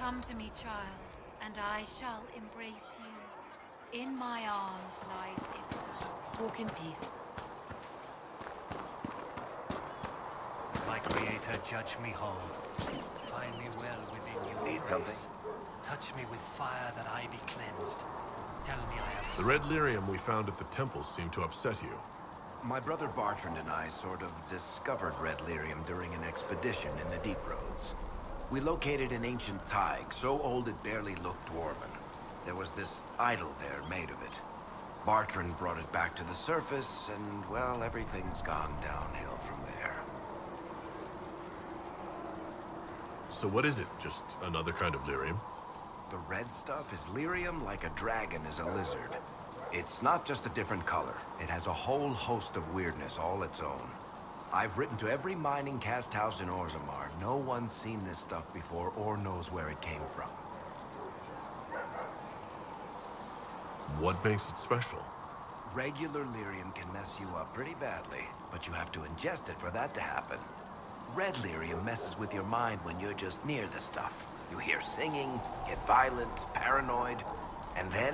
Come to me, child, and I shall embrace you. In my arms lies eternity. Walk in peace. My creator, judge me whole. Find me well within you. Need something? Touch me with fire that I be cleansed. Tell me I have... The red lyrium we found at the temple seemed to upset you. My brother Bartrand and I sort of discovered red lyrium during an expedition in the Deep Roads. We located an ancient thaig, so old it barely looked dwarven. There was this idol there made of it. Bartrand brought it back to the surface, and, well, everything's gone downhill from there. So what is it? Just another kind of lyrium? The red stuff is lyrium like a dragon is a lizard. It's not just a different color. It has a whole host of weirdness all its own. I've written to every mining cast house in Orzammar. No one's seen this stuff before or knows where it came from. What makes it special? Regular lyrium can mess you up pretty badly, but you have to ingest it for that to happen. Red lyrium messes with your mind when you're just near the stuff. You hear singing, get violent, paranoid, and then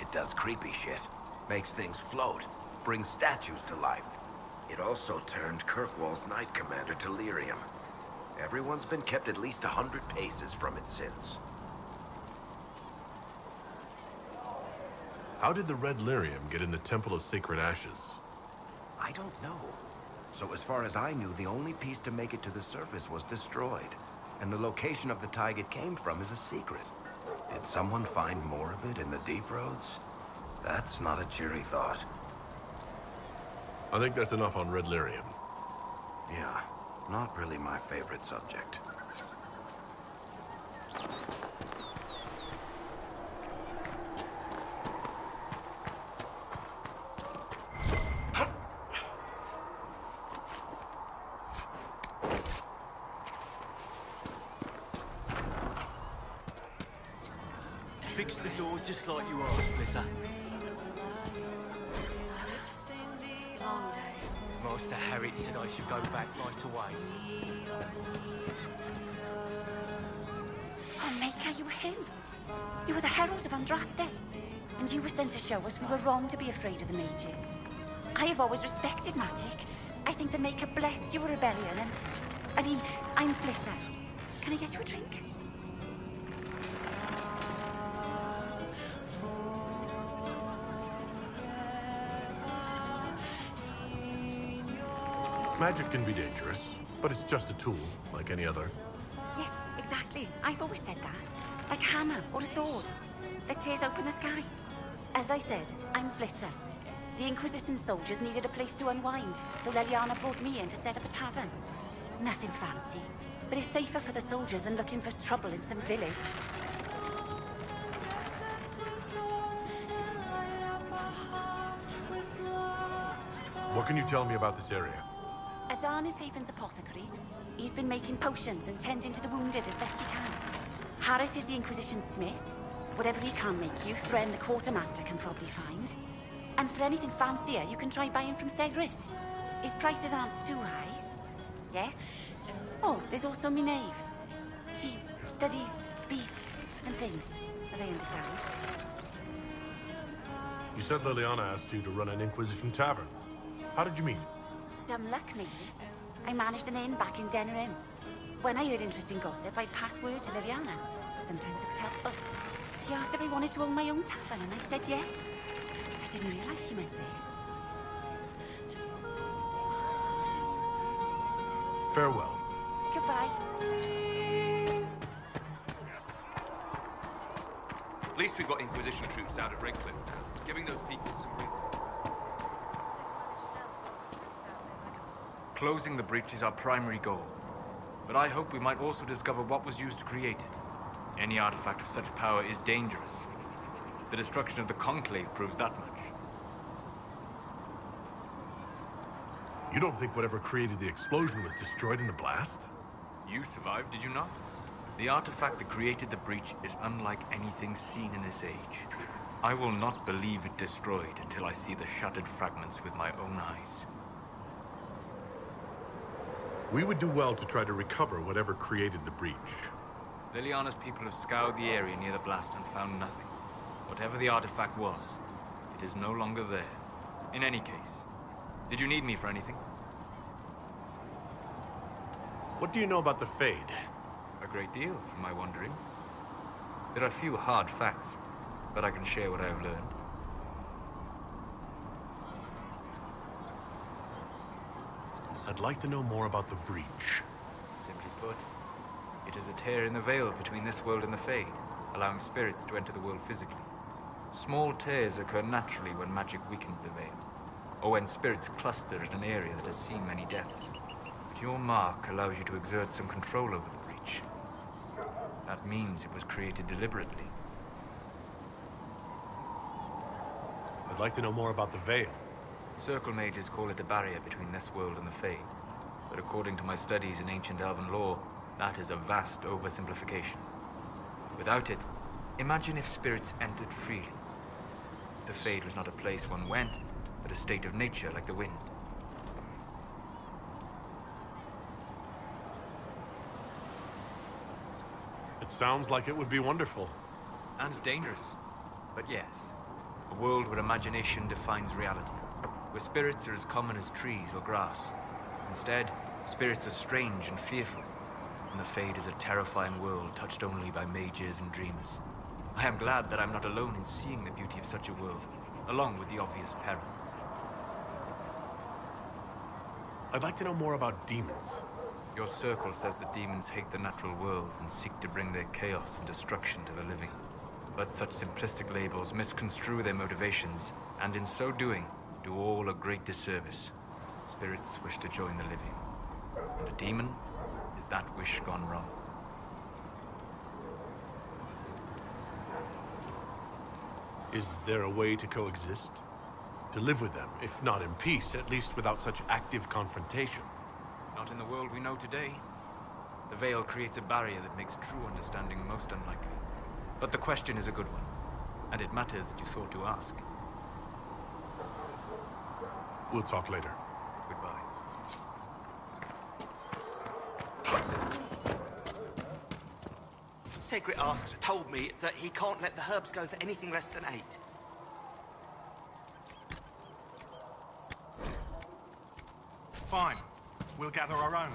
it does creepy shit. Makes things float, brings statues to life. It also turned Kirkwall's Knight Commander to lyrium. Everyone's been kept at least 100 paces from it since. How did the red lyrium get in the Temple of Sacred Ashes? I don't know. So as far as I knew, the only piece to make it to the surface was destroyed. And the location of the thaig it came from is a secret. Did someone find more of it in the Deep Roads? That's not a cheery thought. I think that's enough on red lyrium. Yeah, not really my favorite subject. Fix the door just like you asked, Blizzard. Long day. Master Harriet said I should go back right away. Oh, Maker, you were him. You were the Herald of Andraste. And you were sent to show us we were wrong to be afraid of the mages. I have always respected magic. I think the Maker blessed your rebellion and... I mean, I'm Flissa. Can I get you a drink? Magic can be dangerous, but it's just a tool, like any other. Yes, exactly. I've always said that. Like a hammer or a sword that tears open the sky. As I said, I'm Flissa. The Inquisition soldiers needed a place to unwind, so Leliana brought me in to set up a tavern. Nothing fancy, but it's safer for the soldiers than looking for trouble in some village. What can you tell me about this area? Adan is Haven's apothecary. He's been making potions and tending to the wounded as best he can. Harriet is the Inquisition smith. Whatever he can make you, Thren the quartermaster can probably find. And for anything fancier, you can try buying from Segris. His prices aren't too high. Yet. Oh, there's also Minave. She studies beasts and things, as I understand. You said Liliana asked you to run an Inquisition tavern. How did you meet? Dumb luck, maybe. I managed an inn back in Denerim. When I heard interesting gossip, I'd pass word to Liliana. Sometimes it was helpful. She asked if I wanted to own my own tavern, and I said yes. I didn't realize she meant this. Farewell. Goodbye. At least we've got Inquisition troops out at Redcliffe now, giving those people some real... Closing the breach is our primary goal. But I hope we might also discover what was used to create it. Any artifact of such power is dangerous. The destruction of the Conclave proves that much. You don't think whatever created the explosion was destroyed in the blast? You survived, did you not? The artifact that created the breach is unlike anything seen in this age. I will not believe it destroyed until I see the shattered fragments with my own eyes. We would do well to try to recover whatever created the breach. Liliana's people have scoured the area near the blast and found nothing. Whatever the artifact was, it is no longer there. In any case, did you need me for anything? What do you know about the Fade? A great deal, from my wanderings. There are few hard facts, but I can share what I have learned. I'd like to know more about the breach. Simply put, it is a tear in the veil between this world and the Fade, allowing spirits to enter the world physically. Small tears occur naturally when magic weakens the veil, or when spirits cluster in an area that has seen many deaths. But your mark allows you to exert some control over the breach. That means it was created deliberately. I'd like to know more about the Veil. Circle mages call it a barrier between this world and the Fade. But according to my studies in ancient elven lore, that is a vast oversimplification. Without it, imagine if spirits entered freely. The Fade was not a place one went, but a state of nature like the wind. It sounds like it would be wonderful. And dangerous. But yes, a world where imagination defines reality. Where spirits are as common as trees or grass. Instead, spirits are strange and fearful. And the Fade is a terrifying world touched only by mages and dreamers. I am glad that I'm not alone in seeing the beauty of such a world, along with the obvious peril. I'd like to know more about demons. Your circle says that demons hate the natural world and seek to bring their chaos and destruction to the living. But such simplistic labels misconstrue their motivations, and in so doing, do all a great disservice. Spirits wish to join the living. And a demon is that wish gone wrong. Is there a way to coexist? To live with them, if not in peace, at least without such active confrontation? Not in the world we know today. The Veil creates a barrier that makes true understanding most unlikely. But the question is a good one, and it matters that you thought to ask. We'll talk later. Goodbye. Segret Asker told me that he can't let the herbs go for anything less than 8. Fine. We'll gather our own.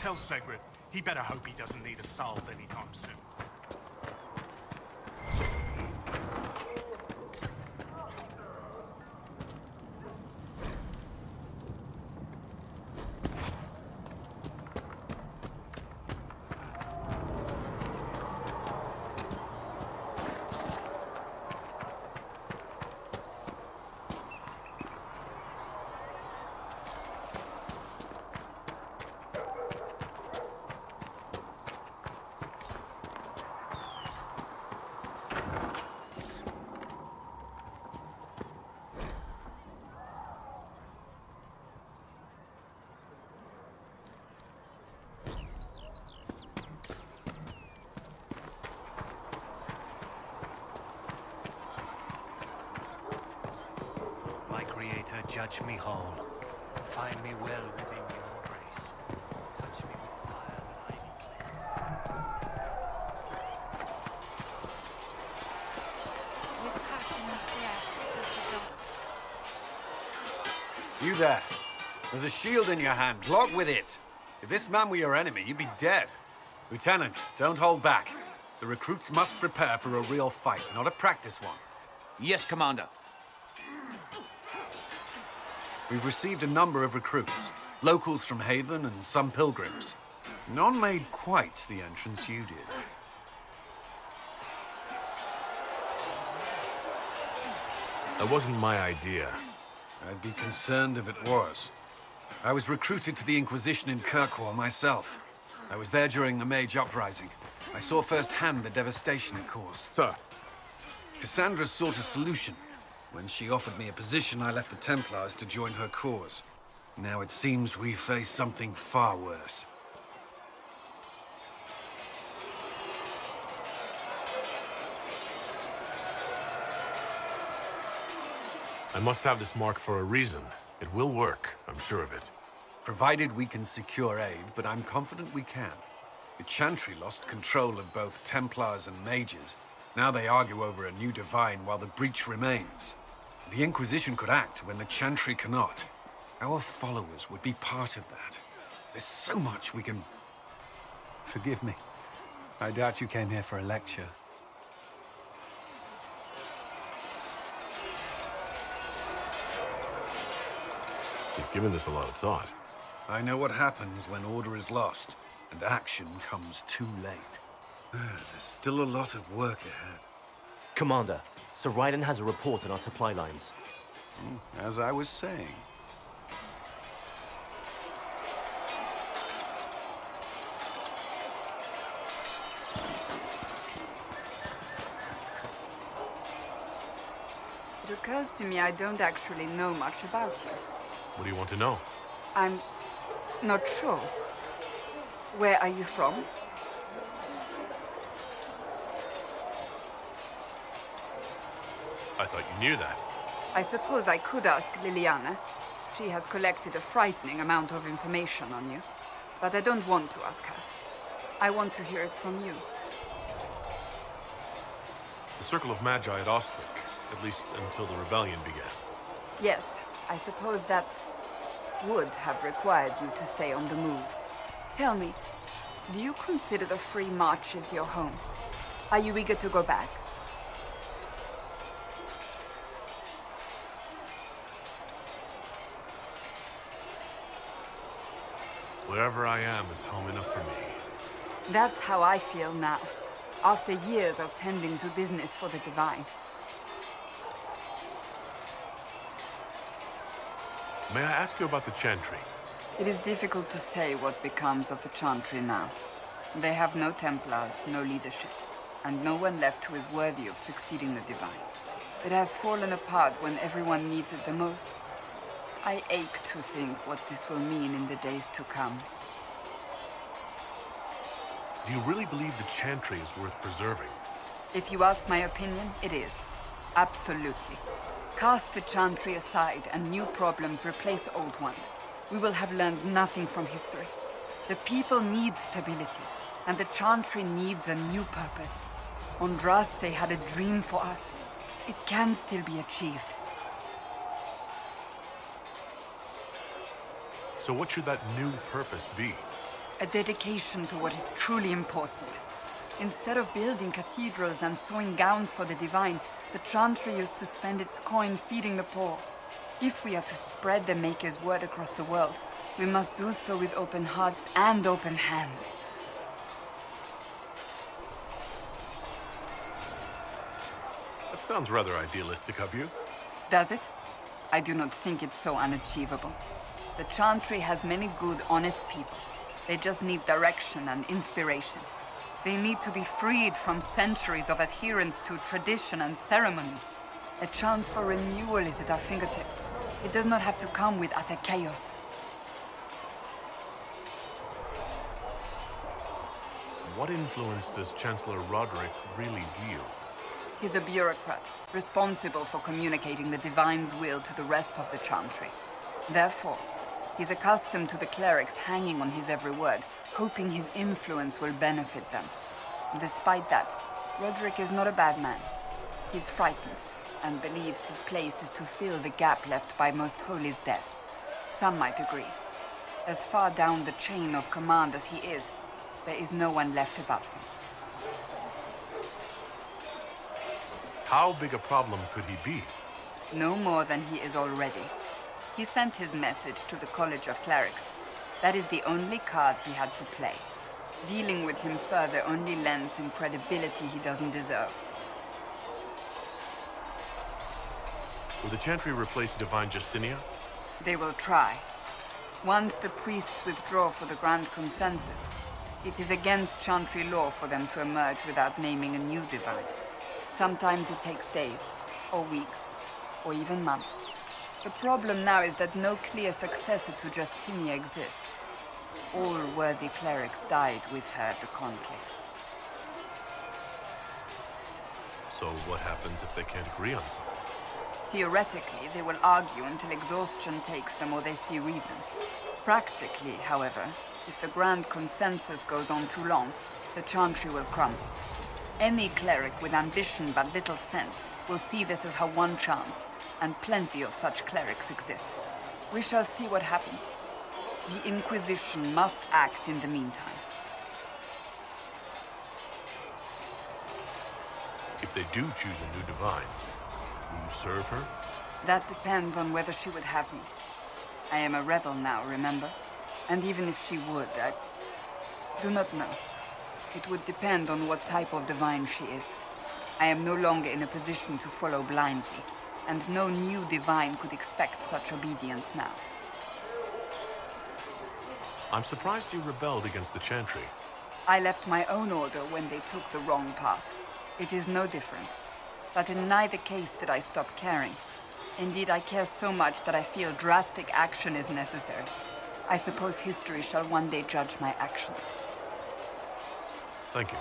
Tell Segret, he better hope he doesn't need a salve anytime soon. Judge me whole. Find me well within your embrace. Touch me with fire that I be cleansed. With passion's breath does the You there. There's a shield in your hand. Log with it. If this man were your enemy, you'd be dead. Lieutenant, don't hold back. The recruits must prepare for a real fight, not a practice one. Yes, Commander. We've received a number of recruits. Locals from Haven and some pilgrims. None made quite the entrance you did. That wasn't my idea. I'd be concerned if it was. I was recruited to the Inquisition in Kirkwall myself. I was there during the Mage Uprising. I saw firsthand the devastation it caused. Sir, Cassandra sought a solution. When she offered me a position, I left the Templars to join her cause. Now it seems we face something far worse. I must have this mark for a reason. It will work, I'm sure of it. Provided we can secure aid, but I'm confident we can. The Chantry lost control of both Templars and Mages. Now they argue over a new divine while the breach remains. The Inquisition could act when the Chantry cannot. Our followers would be part of that. There's so much we can... Forgive me. I doubt you came here for a lecture. You've given this a lot of thought. I know what happens when order is lost, and action comes too late. There's still a lot of work ahead. Commander, Sir Raiden has a report on our supply lines. As I was saying. It occurs to me I don't actually know much about you. What do you want to know? I'm not sure. Where are you from? I thought you knew that. I suppose I could ask Liliana. She has collected a frightening amount of information on you. But I don't want to ask her. I want to hear it from you. The Circle of Magi at Ostwick, at least until the rebellion began. Yes, I suppose that would have required you to stay on the move. Tell me, do you consider the Free Marches your home? Are you eager to go back? Wherever I am is home enough for me. That's how I feel now, after years of tending to business for the Divine. May I ask you about the Chantry? It is difficult to say what becomes of the Chantry now. They have no Templars, no leadership, and no one left who is worthy of succeeding the Divine. It has fallen apart when everyone needs it the most. I ache to think what this will mean in the days to come. Do you really believe the Chantry is worth preserving? If you ask my opinion, it is. Absolutely. Cast the Chantry aside and new problems replace old ones. We will have learned nothing from history. The people need stability, and the Chantry needs a new purpose. Andraste had a dream for us. It can still be achieved. So what should that new purpose be? A dedication to what is truly important. Instead of building cathedrals and sewing gowns for the Divine, the Chantry used to spend its coin feeding the poor. If we are to spread the Maker's word across the world, we must do so with open hearts and open hands. That sounds rather idealistic of you. Does it? I do not think it's so unachievable. The Chantry has many good, honest people. They just need direction and inspiration. They need to be freed from centuries of adherence to tradition and ceremony. A chance for renewal is at our fingertips. It does not have to come with utter chaos. What influence does Chancellor Roderick really wield? He's a bureaucrat, responsible for communicating the Divine's will to the rest of the Chantry. Therefore, he's accustomed to the clerics hanging on his every word, hoping his influence will benefit them. Despite that, Roderick is not a bad man. He's frightened, and believes his place is to fill the gap left by Most Holy's death. Some might agree. As far down the chain of command as he is, there is no one left above him. How big a problem could he be? No more than he is already. He sent his message to the College of Clerics. That is the only card he had to play. Dealing with him further only lends him credibility he doesn't deserve. Will the Chantry replace Divine Justinia? They will try. Once the priests withdraw for the Grand Consensus, it is against Chantry law for them to emerge without naming a new Divine. Sometimes it takes days, or weeks, or even months. The problem now is that no clear successor to Justinia exists. All worthy clerics died with her at the Conclave. So what happens if they can't agree on something? Theoretically, they will argue until exhaustion takes them or they see reason. Practically, however, if the grand consensus goes on too long, the Chantry will crumble. Any cleric with ambition but little sense will see this as her one chance, and plenty of such clerics exist. We shall see what happens. The Inquisition must act in the meantime. If they do choose a new divine, will you serve her? That depends on whether she would have me. I am a rebel now, remember? And even if she would, I do not know. It would depend on what type of divine she is. I am no longer in a position to follow blindly, and no new divine could expect such obedience now. I'm surprised you rebelled against the Chantry. I left my own order when they took the wrong path. It is no different. But in neither case did I stop caring. Indeed, I care so much that I feel drastic action is necessary. I suppose history shall one day judge my actions. Thank you.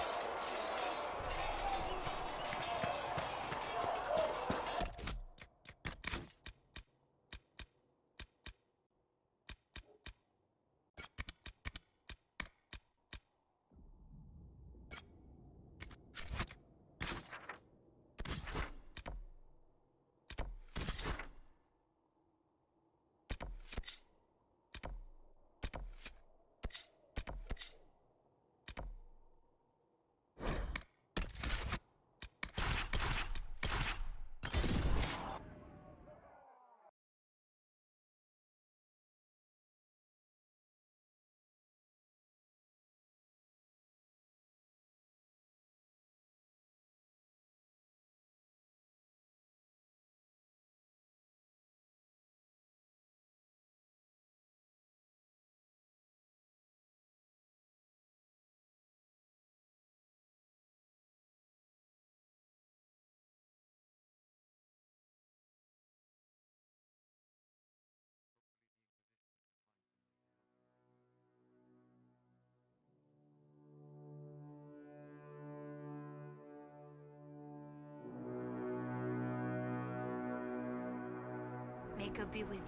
May God be with you.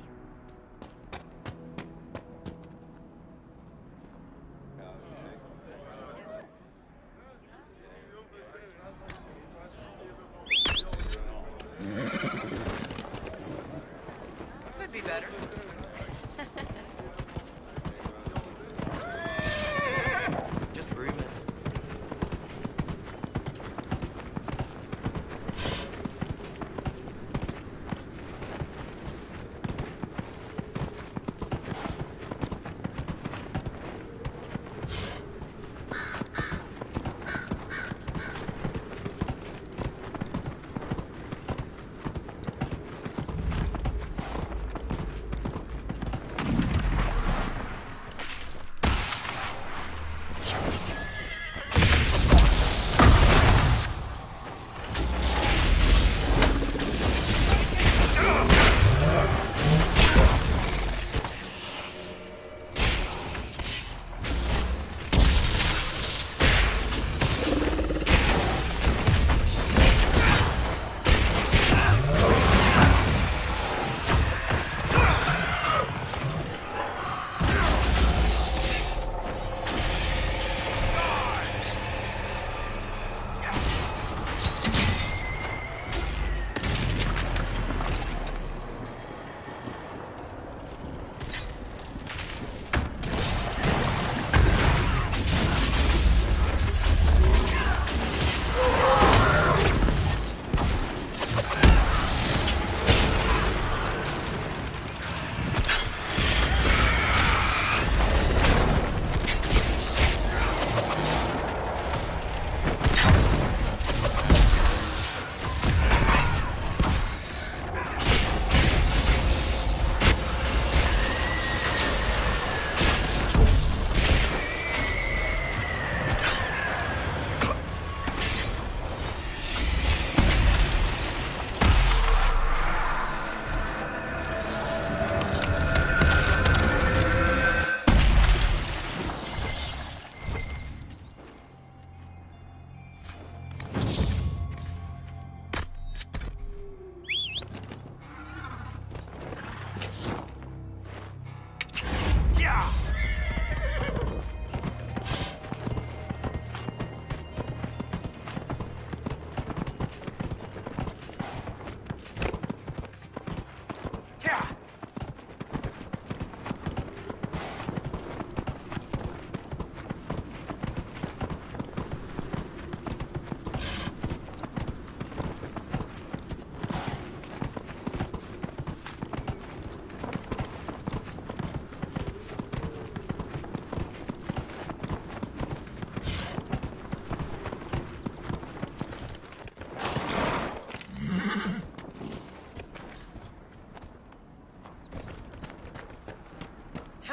Could be better. Just rumors.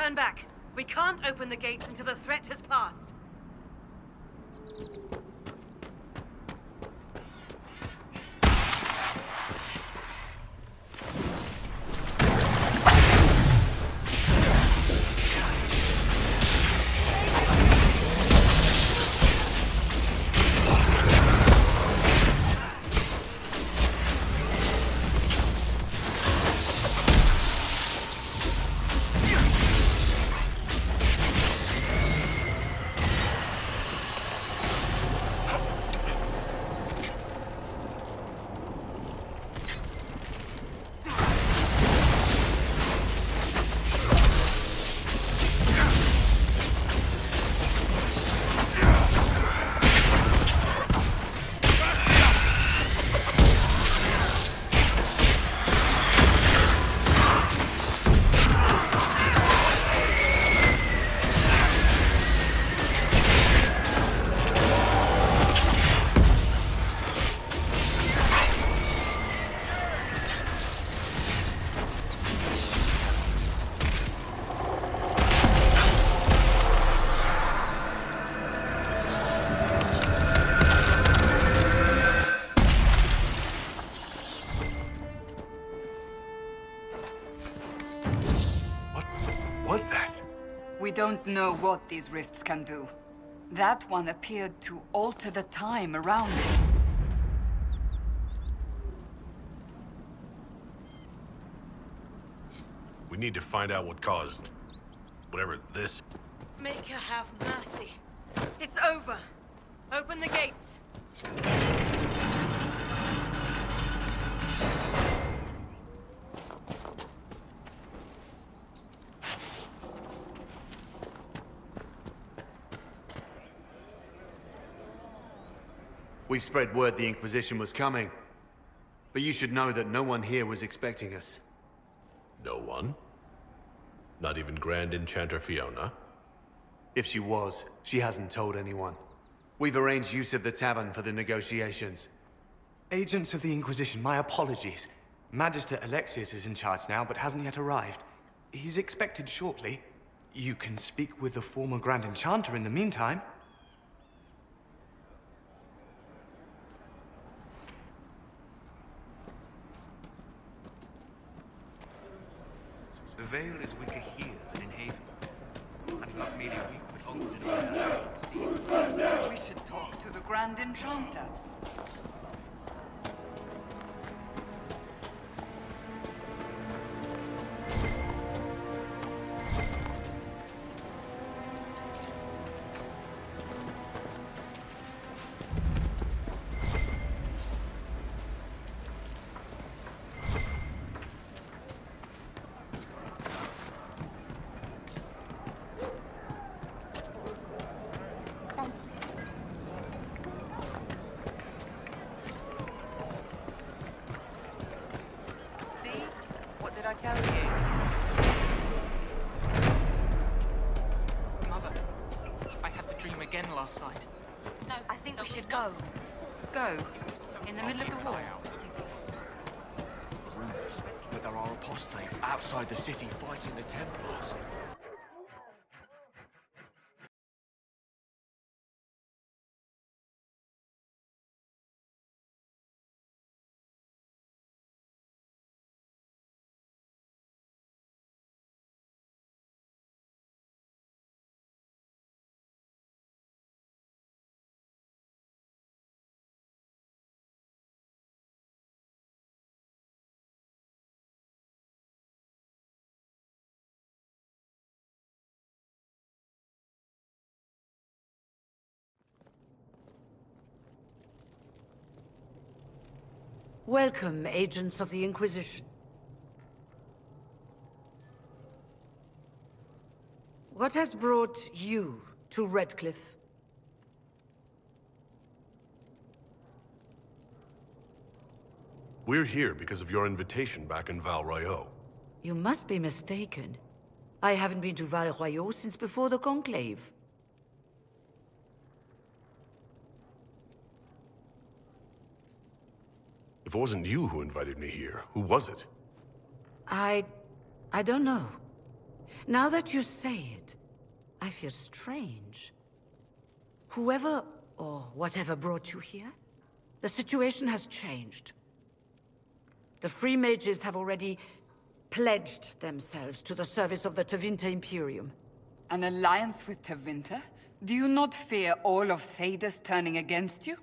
Turn back. We can't open the gates until the threat has passed. We don't know what these rifts can do. That one appeared to alter the time around it. We need to find out what caused whatever this. Make her have mercy. It's over. Open the gates. We spread word the Inquisition was coming. But you should know that no one here was expecting us. No one? Not even Grand Enchanter Fiona? If she was, she hasn't told anyone. We've arranged use of the tavern for the negotiations. Agents of the Inquisition, my apologies. Magister Alexius is in charge now, but hasn't yet arrived. He's expected shortly. You can speak with the former Grand Enchanter in the meantime. The Veil is weaker here than in Haven. And not merely weak, but often unconcealed. We should talk to the Grand Enchanter. I tell you? Mother, I had the dream again last night. No, I think we should go. Go? In the middle of the war? But there are apostates outside the city fighting the Templars. Welcome, agents of the Inquisition. What has brought you to Redcliffe? We're here because of your invitation back in Val Royeaux. You must be mistaken. I haven't been to Val Royeaux since before the Conclave. If it wasn't you who invited me here, who was it? I don't know. Now that you say it, I feel strange. Whoever or whatever brought you here, the situation has changed. The Free Mages have already pledged themselves to the service of the Tevinter Imperium. An alliance with Tevinter? Do you not fear all of Thedas turning against you?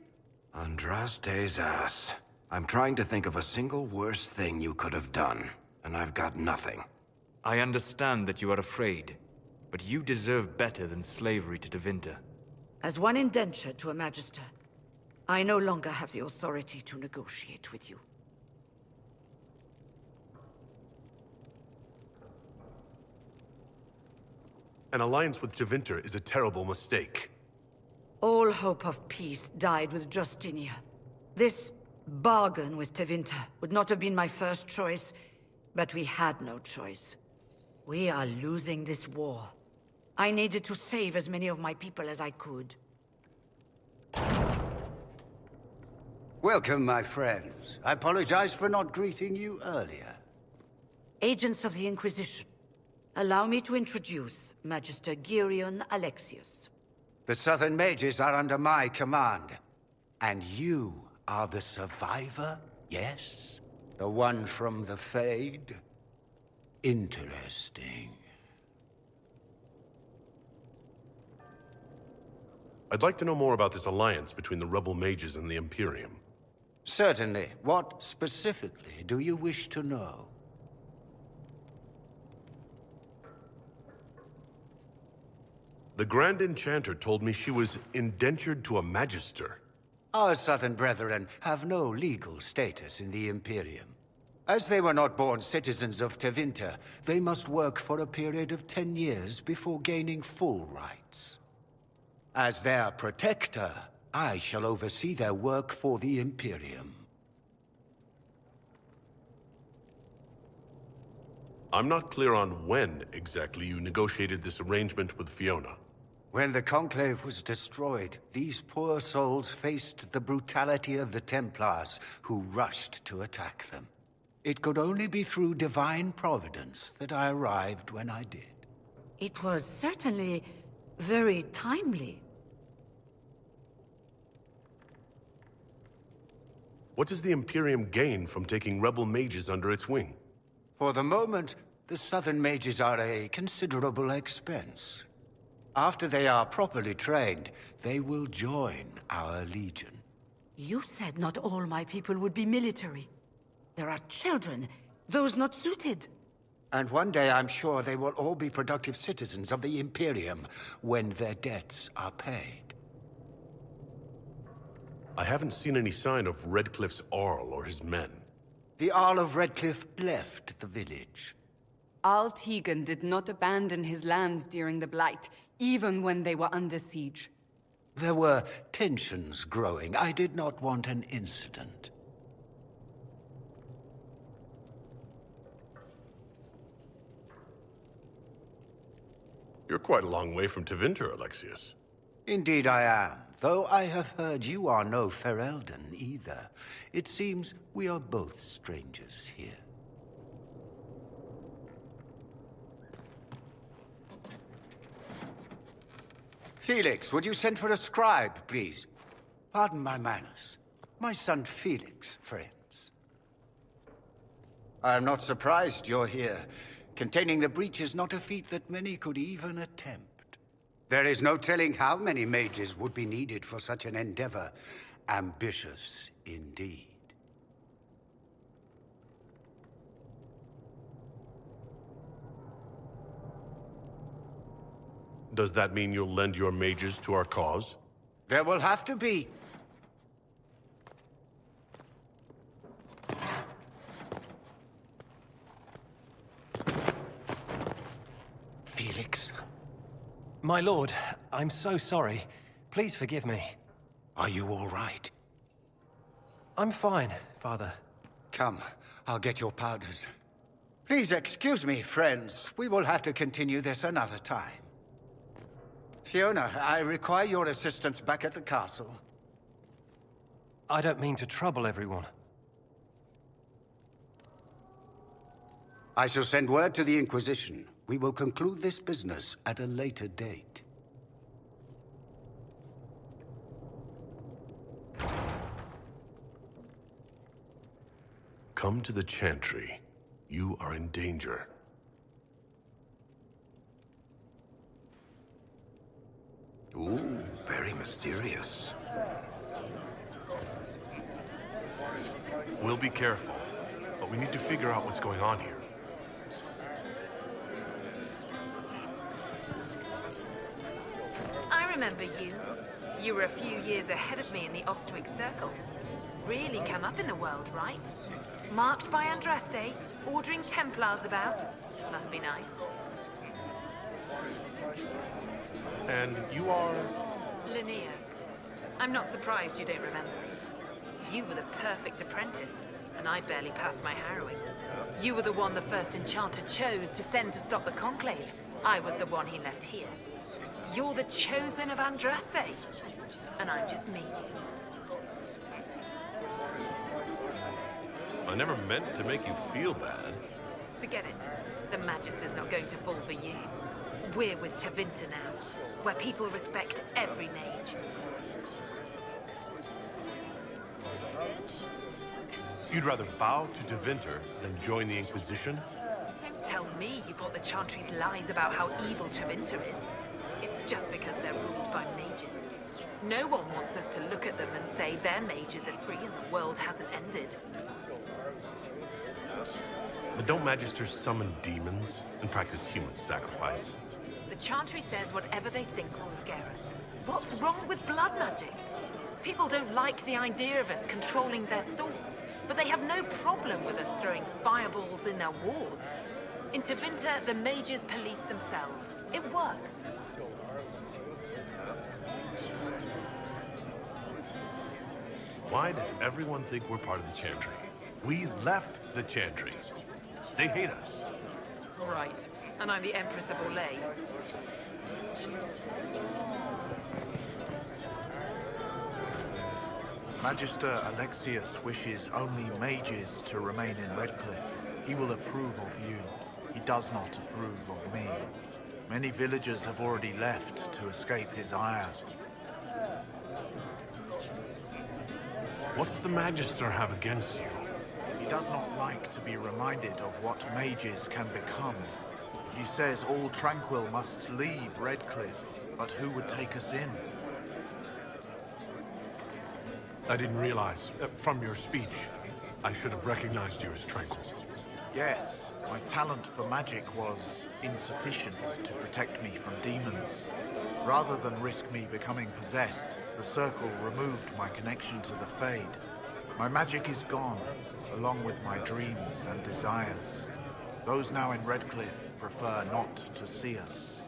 Andraste's ass. I'm trying to think of a single worse thing you could have done, and I've got nothing. I understand that you are afraid, but you deserve better than slavery to Tevinter. As one indentured to a Magister, I no longer have the authority to negotiate with you. An alliance with Tevinter is a terrible mistake. All hope of peace died with Justinia. This bargain with Tevinter would not have been my first choice, but we had no choice. We are losing this war. I needed to save as many of my people as I could. Welcome, my friends. I apologize for not greeting you earlier. Agents of the Inquisition, allow me to introduce Magister Girion Alexius. The Southern Mages are under my command. And you are the survivor, yes? The one from the Fade? Interesting. I'd like to know more about this alliance between the rebel mages and the Imperium. Certainly. What specifically do you wish to know? The Grand Enchanter told me she was indentured to a Magister. Our Southern brethren have no legal status in the Imperium. As they were not born citizens of Tevinter, they must work for a period of 10 years before gaining full rights. As their protector, I shall oversee their work for the Imperium. I'm not clear on when exactly you negotiated this arrangement with Fiona. When the Conclave was destroyed, these poor souls faced the brutality of the Templars, who rushed to attack them. It could only be through divine providence that I arrived when I did. It was certainly very timely. What does the Imperium gain from taking rebel mages under its wing? For the moment, the Southern Mages are a considerable expense. After they are properly trained, they will join our Legion. You said not all my people would be military. There are children, those not suited. And one day I'm sure they will all be productive citizens of the Imperium when their debts are paid. I haven't seen any sign of Redcliffe's Arl or his men. The Arl of Redcliffe left the village. Arl Tegan did not abandon his lands during the Blight, even when they were under siege. There were tensions growing. I did not want an incident. You're quite a long way from Tevinter, Alexius. Indeed I am, though I have heard you are no Ferelden either. It seems we are both strangers here. Felix, would you send for a scribe, please? Pardon my manners. My son Felix, friends. I am not surprised you're here. Containing the breach is not a feat that many could even attempt. There is no telling how many mages would be needed for such an endeavor. Ambitious indeed. Does that mean you'll lend your mages to our cause? There will have to be. Felix? My lord, I'm so sorry. Please forgive me. Are you all right? I'm fine, Father. Come, I'll get your powders. Please excuse me, friends. We will have to continue this another time. Fiona, I require your assistance back at the castle. I don't mean to trouble everyone. I shall send word to the Inquisition. We will conclude this business at a later date. Come to the Chantry. You are in danger. Ooh, very mysterious. We'll be careful, but we need to figure out what's going on here. I remember you. You were a few years ahead of me in the Ostwick Circle. Really come up in the world, right? Marked by Andraste, ordering Templars about. Must be nice. And you are... Linnea. I'm not surprised you don't remember me. You were the perfect apprentice, and I barely passed my harrowing. You were the one the first enchanter chose to send to stop the Conclave. I was the one he left here. You're the chosen of Andraste, and I'm just me. I never meant to make you feel bad. Forget it. The Magister's not going to fall for you. We're with Tevinter now, where people respect every mage. You'd rather bow to Tevinter than join the Inquisition? Don't tell me you bought the Chantry's lies about how evil Tevinter is. It's just because they're ruled by mages. No one wants us to look at them and say their mages are free and the world hasn't ended. But don't Magisters summon demons and practice human sacrifice? The Chantry says whatever they think will scare us. What's wrong with blood magic? People don't like the idea of us controlling their thoughts, but they have no problem with us throwing fireballs in their wars. In Tevinter, the mages police themselves. It works. Why does everyone think we're part of the Chantry? We left the Chantry. They hate us. Right. And I'm the Empress of Orlais. Magister Alexius wishes only mages to remain in Redcliffe. He will approve of you. He does not approve of me. Many villagers have already left to escape his ire. What does the Magister have against you? He does not like to be reminded of what mages can become. He says all tranquil must leave Redcliffe, but who would take us in? I didn't realize, from your speech, I should have recognized you as Tranquil. Yes, my talent for magic was insufficient to protect me from demons. Rather than risk me becoming possessed, the Circle removed my connection to the Fade. My magic is gone, along with my dreams and desires. Those now in Redcliffe prefer not to see us.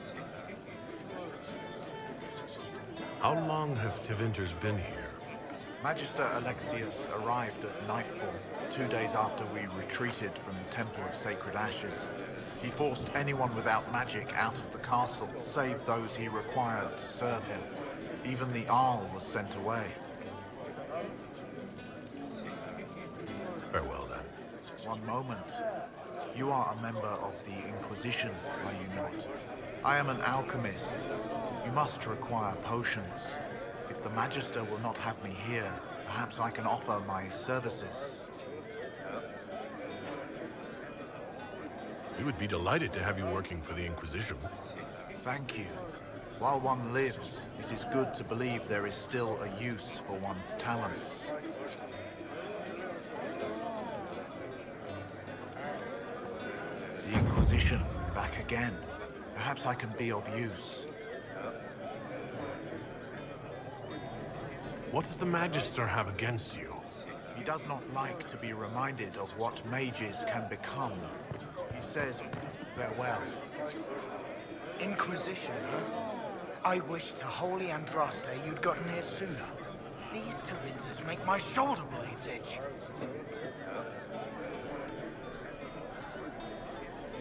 How long have Tevinters been here? Magister Alexius arrived at nightfall, 2 days after we retreated from the Temple of Sacred Ashes. He forced anyone without magic out of the castle, save those he required to serve him. Even the Arl was sent away. Farewell, then. One moment. You are a member of the Inquisition, are you not? I am an alchemist. You must require potions. If the Magister will not have me here, perhaps I can offer my services. We would be delighted to have you working for the Inquisition. Thank you. While one lives, it is good to believe there is still a use for one's talents. The Inquisition, back again. Perhaps I can be of use. What does the Magister have against you? He does not like to be reminded of what mages can become. He says, farewell. Inquisition, huh? I wish to holy Andraste you'd gotten here sooner. These Tevinters make my shoulder blades itch.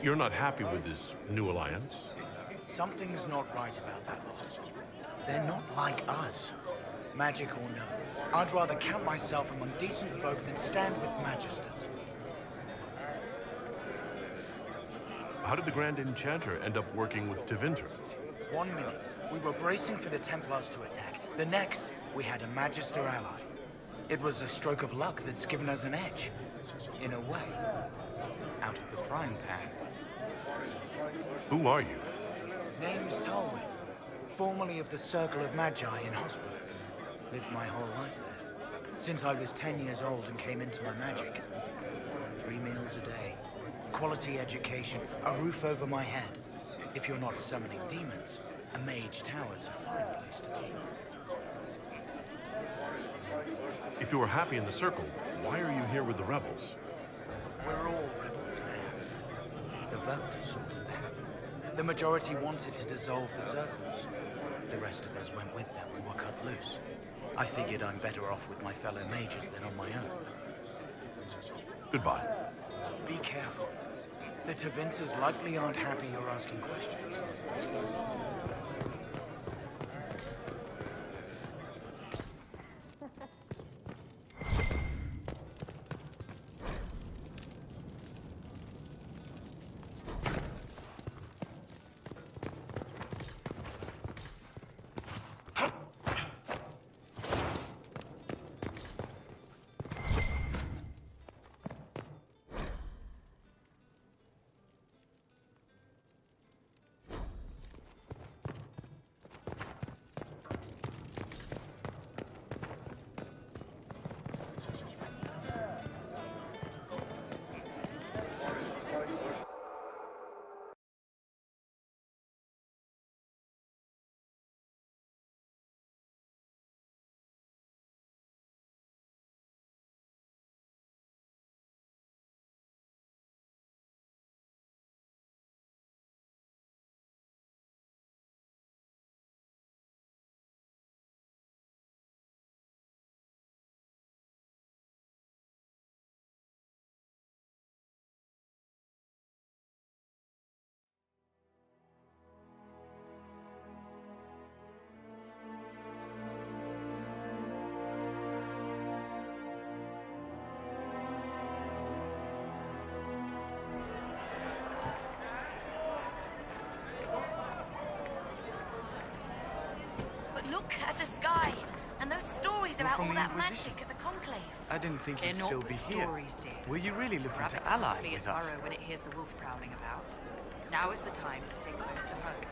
You're not happy with this new alliance? Something's not right about that lot. They're not like us. Magic or no, I'd rather count myself among decent folk than stand with Magisters. How how did the Grand Enchanter end up working with Tevinter? 1 minute, we were bracing for the Templars to attack. The next, we had a Magister ally. It was a stroke of luck that's given us an edge. In a way. Out of the frying pan. Who are you? Name's Talwyn. Formerly of the Circle of Magi in Hosberg. Lived my whole life there. Since I was 10 years old and came into my magic. 3 meals a day. Quality education. A roof over my head. If you're not summoning demons, a mage tower's a fine place to be. If you were happy in the Circle, why are you here with the rebels? We're all rebels now. The vote saw to that. The majority wanted to dissolve the circles. The rest of us went with them and were cut loose. I figured I'm better off with my fellow mages than on my own. Goodbye. Be careful. The Tevinters likely aren't happy you're asking questions. Look at the sky, and those stories about all that magic at the Conclave. I didn't think They're you'd not still the be stories, here. dear. Were you really looking Rabbit to ally doesn't flee with its us? burrow when it hears the wolf prowling about. Now is the time to stay close to home.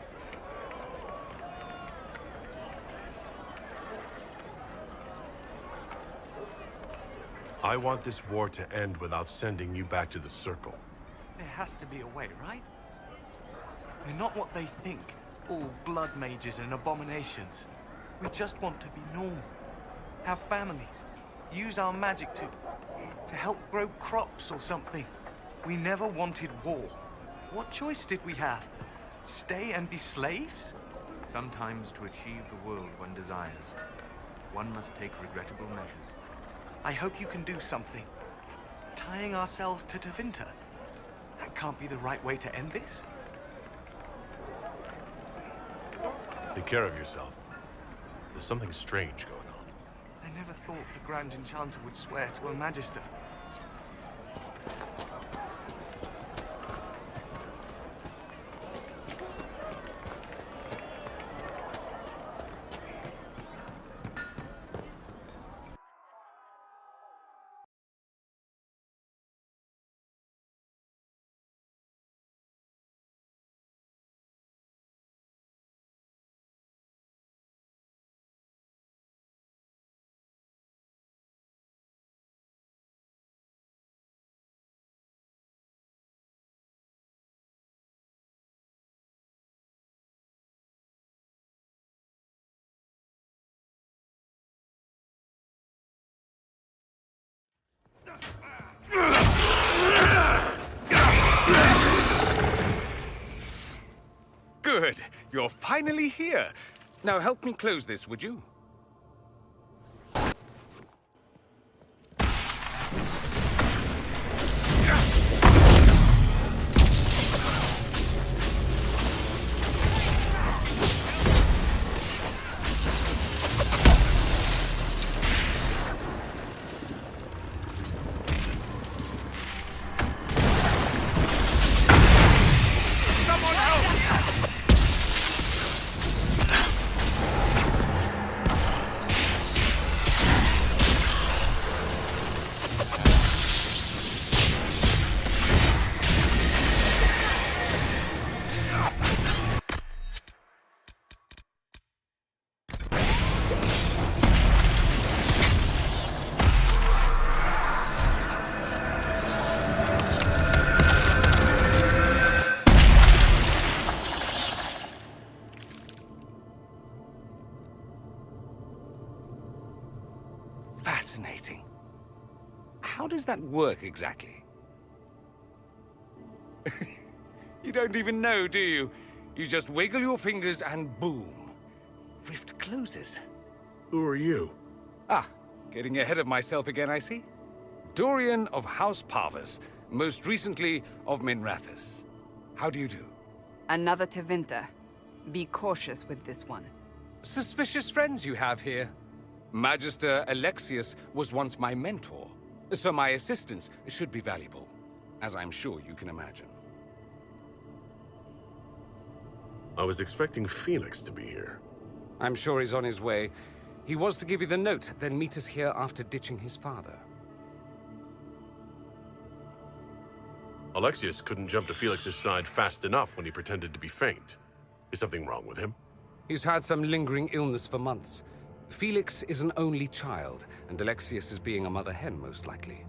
I want this war to end without sending you back to the Circle. There has to be a way, right? We're not what they think. All blood mages and abominations. We just want to be normal. Have families. Use our magic to help grow crops or something. We never wanted war. What choice did we have? Stay and be slaves? Sometimes to achieve the world one desires, one must take regrettable measures. I hope you can do something. Tying ourselves to Tevinter. That can't be the right way to end this. Take care of yourself. There's something strange going on. I never thought the Grand Enchanter would swear to a Magister. Good. You're finally here. Now help me close this, would you? does that work exactly? You don't even know, do you? You just wiggle your fingers and boom. Rift closes. Who are you? Ah, getting ahead of myself again, I see. Dorian of House Parvus, most recently of Minrathous. How do you do? Another Tevinter. Be cautious with this one. Suspicious friends you have here. Magister Alexius was once my mentor, so my assistance should be valuable, as I'm sure you can imagine. I was expecting Felix to be here. I'm sure he's on his way. He was to give you the note, then meet us here after ditching his father. Alexius couldn't jump to Felix's side fast enough when he pretended to be faint. Is something wrong with him? He's had some lingering illness for months. Felix is an only child, and Alexius is being a mother hen, most likely.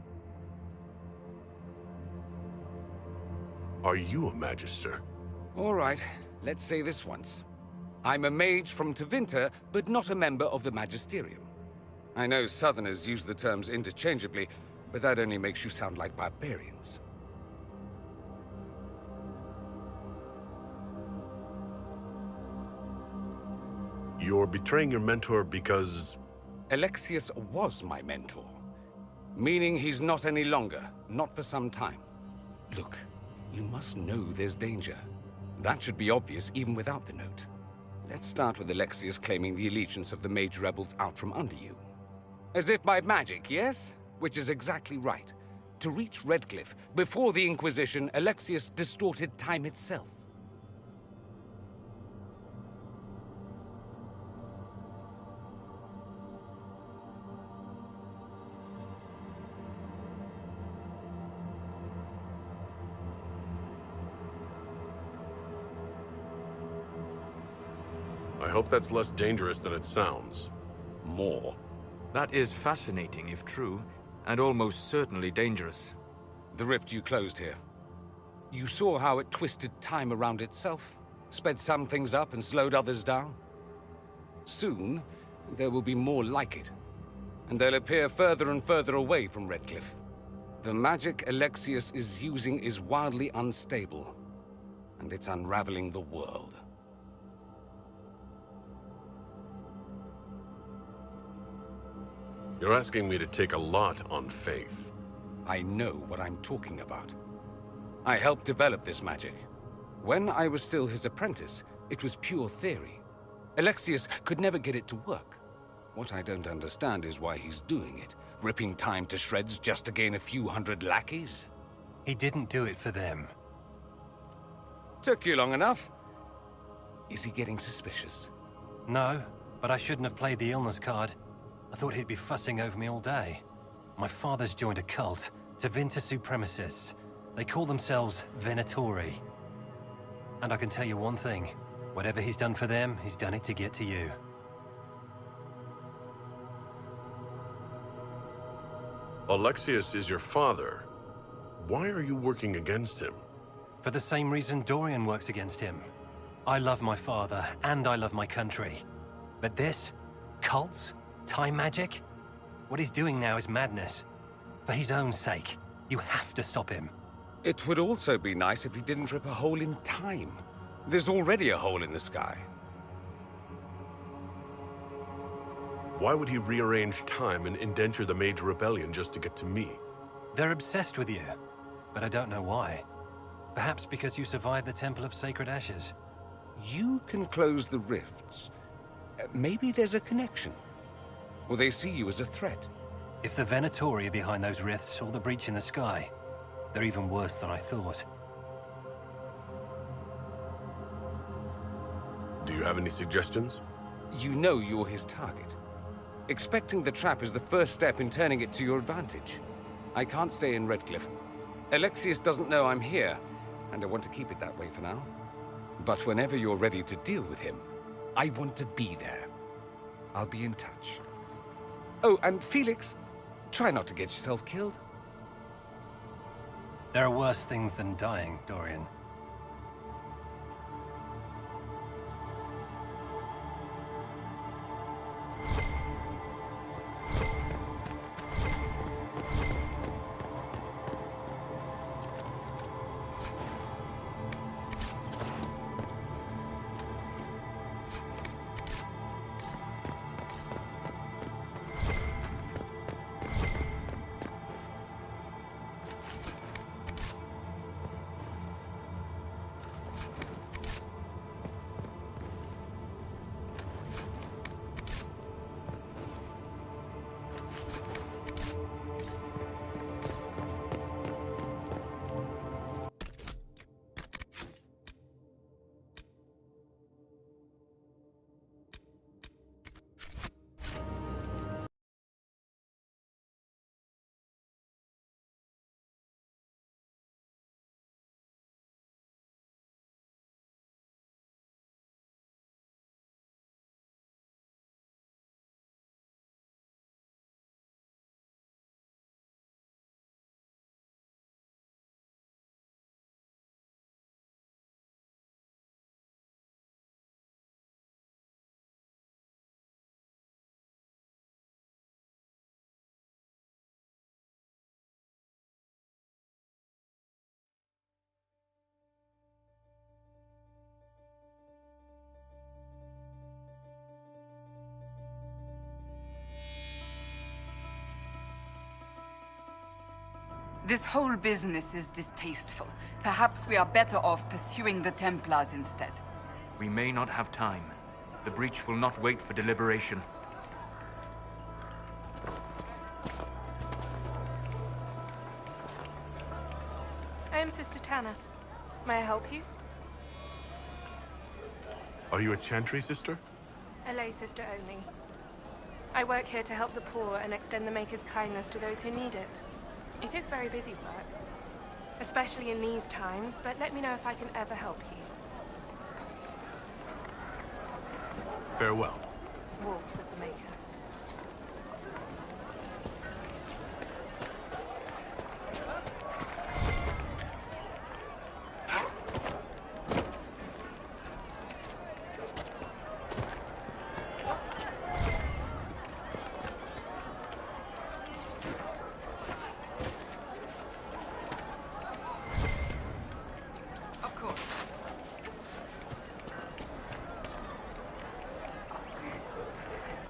Are you a Magister? All right, let's say this once. I'm a mage from Tevinter, but not a member of the Magisterium. I know Southerners use the terms interchangeably, but that only makes you sound like barbarians. You're betraying your mentor because... Alexius was my mentor. Meaning he's not any longer, not for some time. Look, you must know there's danger. That should be obvious even without the note. Let's start with Alexius claiming the allegiance of the mage rebels out from under you. As if by magic, yes? Which is exactly right. To reach Redcliffe, before the Inquisition, Alexius distorted time itself. I hope that's less dangerous than it sounds. More. That is fascinating if true, and almost certainly dangerous. The rift you closed here. You saw how it twisted time around itself, sped some things up and slowed others down. Soon, there will be more like it, and they'll appear further and further away from Redcliffe. The magic Alexius is using is wildly unstable, and it's unraveling the world. You're asking me to take a lot on faith. I know what I'm talking about. I helped develop this magic. When I was still his apprentice, it was pure theory. Alexius could never get it to work. What I don't understand is why he's doing it, ripping time to shreds just to gain a few hundred lackeys. He didn't do it for them. Took you long enough. Is he getting suspicious? No, but I shouldn't have played the illness card. I thought he'd be fussing over me all day. My father's joined a cult, Tevinter Supremacists. They call themselves Venatori. And I can tell you one thing. Whatever he's done for them, he's done it to get to you. Alexius is your father. Why are you working against him? For the same reason Dorian works against him. I love my father, and I love my country. But this? Cults? Time magic? What he's doing now is madness. For his own sake, you have to stop him. It would also be nice if he didn't rip a hole in time. There's already a hole in the sky. Why would he rearrange time and indenture the Mage Rebellion just to get to me? They're obsessed with you, but I don't know why. Perhaps because you survived the Temple of Sacred Ashes. You can close the rifts. Maybe there's a connection. Or they see you as a threat. If the Venatori are behind those rifts or the breach in the sky, they're even worse than I thought. Do you have any suggestions? You know you're his target. Expecting the trap is the first step in turning it to your advantage. I can't stay in Redcliffe. Alexius doesn't know I'm here, and I want to keep it that way for now. But whenever you're ready to deal with him, I want to be there. I'll be in touch. Oh, and Felix, try not to get yourself killed. There are worse things than dying, Dorian. This whole business is distasteful. Perhaps we are better off pursuing the Templars instead. We may not have time. The breach will not wait for deliberation. I am Sister Tanner. May I help you? Are you a Chantry sister? A lay sister only. I work here to help the poor and extend the Maker's kindness to those who need it. It is very busy work, especially in these times, but let me know if I can ever help you. Farewell. Walk with the Maker. Of course.